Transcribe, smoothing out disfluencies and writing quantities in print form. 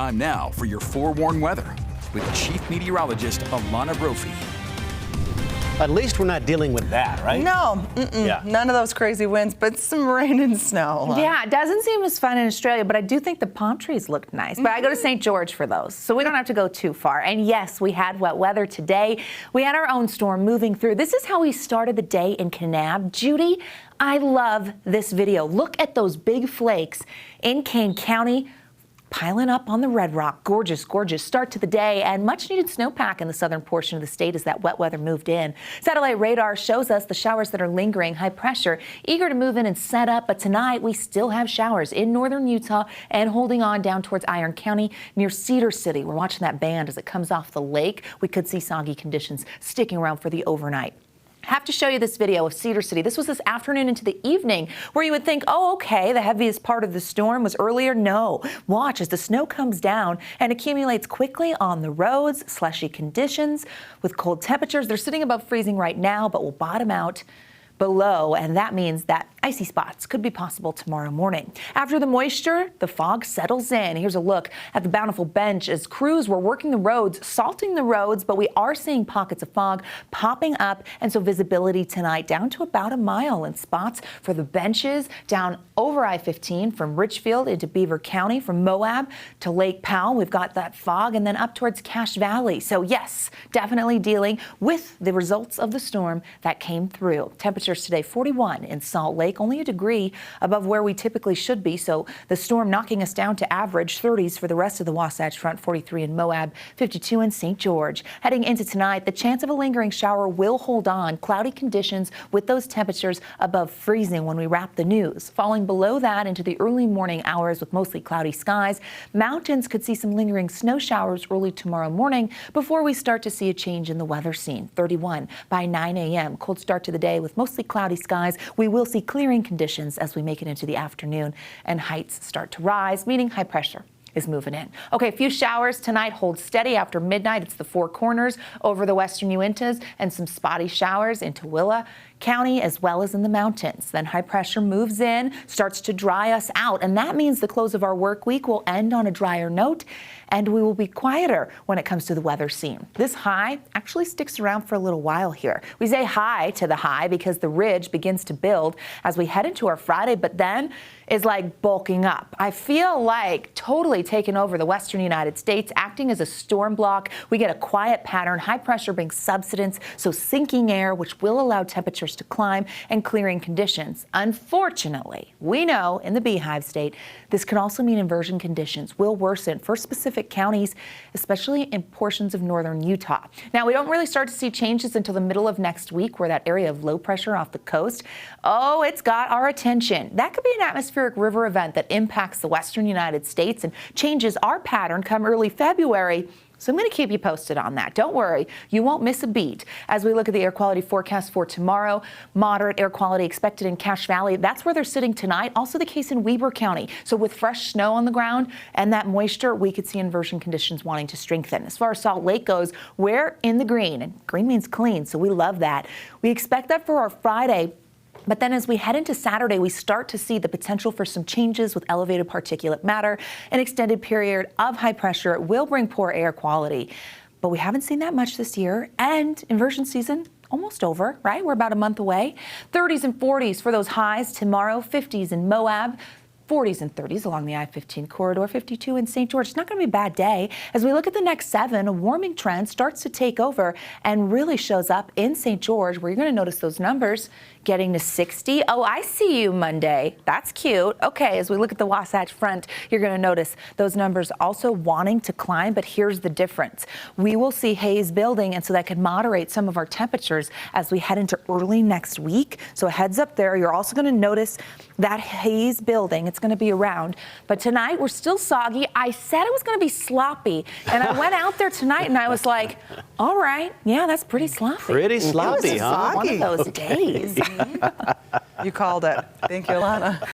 Time now for your forewarned weather with Chief Meteorologist Alana Brophy. At least we're not dealing with that, right? No, none of those crazy winds, but some rain and snow. Yeah, it doesn't seem as fun in Australia, but I do think the palm trees look nice. But I go to St. George for those, so we don't have to go too far. And yes, we had wet weather today. We had our own storm moving through. This is how we started the day in Kanab. Judy, I love this video. Look at those big flakes in Kane County, piling up on the Red Rock. Gorgeous, gorgeous start to the day, and much needed snowpack in the southern portion of the state as that wet weather moved in. Satellite radar shows us the showers that are lingering, high pressure, eager to move in and set up, but tonight we still have showers in northern Utah and holding on down towards Iron County near Cedar City. We're watching that band as it comes off the lake. We could see soggy conditions sticking around for the overnight. Have to show you this video of Cedar City. This was this afternoon into the evening where you would think, oh, okay, the heaviest part of the storm was earlier. No. Watch as the snow comes down and accumulates quickly on the roads, slushy conditions with cold temperatures. They're sitting above freezing right now, but will bottom out below, and that means that icy spots could be possible tomorrow morning. After the moisture, the fog settles in. Here's a look at the Bountiful Bench as crews were working the roads, salting the roads, but we are seeing pockets of fog popping up, and so visibility tonight down to about a mile in spots for the benches down over I-15 from Richfield into Beaver County, from Moab to Lake Powell. We've got that fog, and then up towards Cache Valley. So yes, definitely dealing with the results of the storm that came through. Temperatures today 41 in Salt Lake, only a degree above where we typically should be. So the storm knocking us down to average 30s for the rest of the Wasatch Front, 43 in Moab, 52 in St. George. Heading into tonight, the chance of a lingering shower will hold on. Cloudy conditions with those temperatures above freezing when we wrap the news. Falling below that into the early morning hours with mostly cloudy skies. Mountains could see some lingering snow showers early tomorrow morning before we start to see a change in the weather scene. 31 by 9 a.m. Cold start to the day with mostly cloudy skies. We will see clearing conditions as we make it into the afternoon, and heights start to rise, meaning high pressure is moving in. Okay, a few showers tonight. Hold steady after midnight. It's the Four Corners over the western Uintas and some spotty showers into Willa County as well as in the mountains. Then high pressure moves in, starts to dry us out, and that means the close of our work week will end on a drier note, and we will be quieter when it comes to the weather scene. This high actually sticks around for a little while here. We say high to the high because the ridge begins to build as we head into our Friday, but then is like bulking up. I feel like totally taking over the western United States, acting as a storm block. We get a quiet pattern. High pressure brings subsidence, so sinking air, which will allow temperatures to climb, and clearing conditions. Unfortunately, we know in the Beehive State, this can also mean inversion conditions will worsen for specific counties, especially in portions of northern Utah. Now, we don't really start to see changes until the middle of next week, where that area of low pressure off the coast, oh, it's got our attention. That could be an atmospheric river event that impacts the western United States and changes our pattern come early February. So I'm going to keep you posted on that. Don't worry, you won't miss a beat. As we look at the air quality forecast for tomorrow, moderate air quality expected in Cache Valley. That's where they're sitting tonight. Also the case in Weber County. So with fresh snow on the ground and that moisture, we could see inversion conditions wanting to strengthen. As far as Salt Lake goes, we're in the green, and green means clean, so we love that. We expect that for our Friday. But then as we head into Saturday, we start to see the potential for some changes with elevated particulate matter. An extended period of high pressure will bring poor air quality. But we haven't seen that much this year, and inversion season almost over, right? We're about a month away. 30s and 40s for those highs tomorrow, 50s in Moab, 40s and 30s along the I-15 corridor, 52 in St. George. It's not going to be a bad day. As we look at the next 7, a warming trend starts to take over and really shows up in St. George, where you're going to notice those numbers getting to 60. Oh, I see you Monday. That's cute. Okay, as we look at the Wasatch Front, you're going to notice those numbers also wanting to climb, but here's the difference. We will see haze building, and so that could moderate some of our temperatures as we head into early next week. So a heads up there. You're also going to notice that haze building. It's going to be around. But tonight, we're still soggy. I said it was going to be sloppy, and I went out there tonight, and I was like, all right, yeah, that's pretty sloppy. Pretty sloppy, huh? One of those days. You called it. Thank you, Alana.